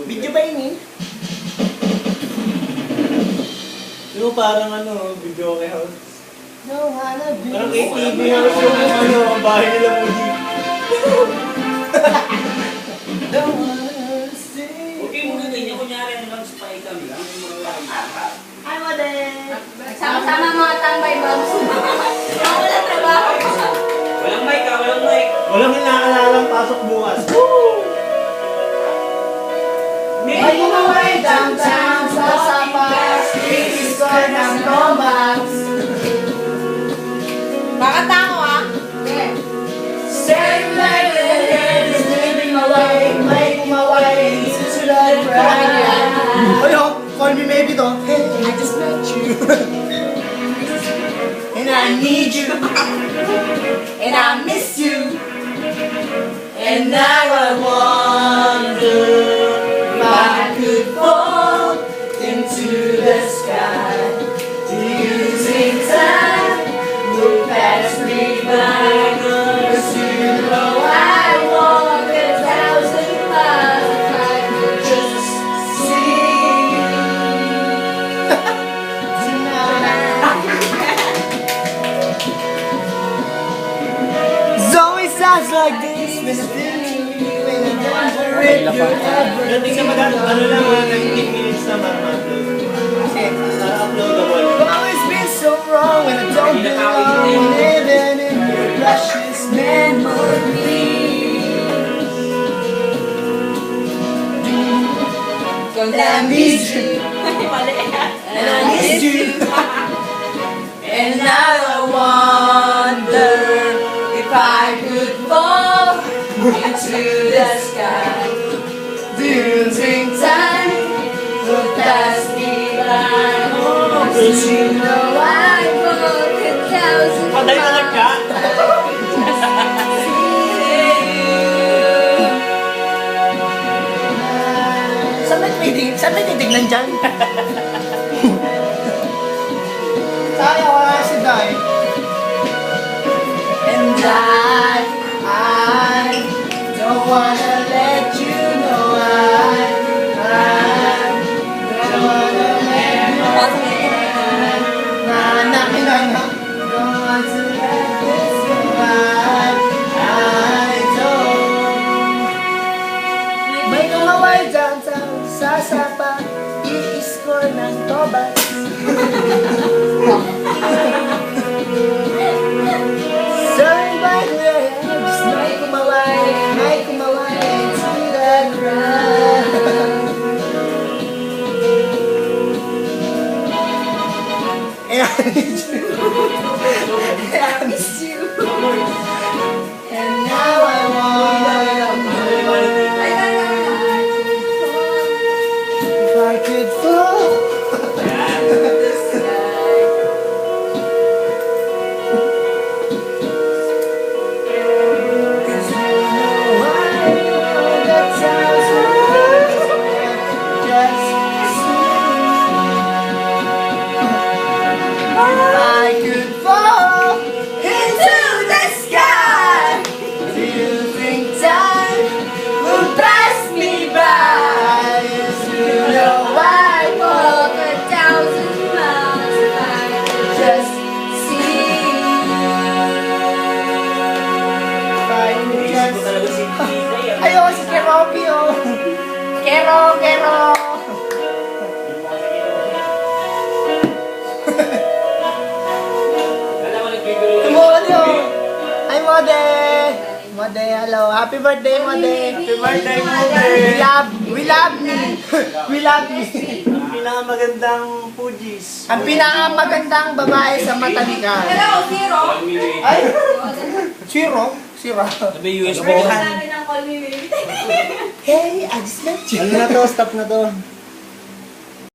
Video ba yun eh? Yung parang ano, video kay house. No, hanap Parang ATV house yung ano, bahay nila Moody. Don't wanna see. Okay mo ganyan, kunyari ano lang spy kami. Hi, Mode! Sama-sama mga tambay, Babs. Walang trabaho. Walang mic ah, walang mic. Walang inaalalang pasok bukas. May kumaway downtown sa Sapas, i-score ng Tomax. Bakit ako ah? Same like the head is living away. May kumaway, susunod Friday. Oy, call me maybe to. Hey, I just met you. And I need you. And I miss you. And now I wonder if I could fall into the sky. Do you think time will pass me by? 'Cause you know I walk 1,000 miles if I could just see you tonight. Zoe sounds like this when I think of you and I wonder if you're ever Dating na ano lang, 19 minutes na ma-upload. Uploadable. I've always been so wrong when I don't belong, living in your precious memory. And I miss you, and I miss you, and now I wonder if I could fall into the sky. Do you think time will pass me by? 'Cause you know I walk 1,000 Patay na lang ka? Saan may titignan dyan? Sayang, wala si Dai. And I don't wanna let you know I don't wanna let you know don't want to let this go I don't. May kumaway downtown sa Sapa, i-score ng Tobax. Sorry by the edge, may kumaway to the ground. And I need you, and I miss you, and now I wonder if I could fall into the sky. 'Cause you know I walk 1,000 miles just to see if I could fall into the sky. Do you think time will pass me by? Yes, you know I walk 1,000 miles if I could just see if I could Isip ko just. talaga si Pinay ah. Ayaw si Keropi oh. Kero. Kala mo nagbibiro lang. Mode oh. Hi Mode. Mode, hello. Happy birthday Mode. Happy birthday, We Mode! love me. We love me. Ang pinakamagandang Pujis. Ang pinakamagandang babae sa Matalikan. Hello, Zero. Ay, Zero? Zero. Sabi USB Version ko. natin ng Call Me Baby. Hey, I just met you. Ano na to? Stop na to.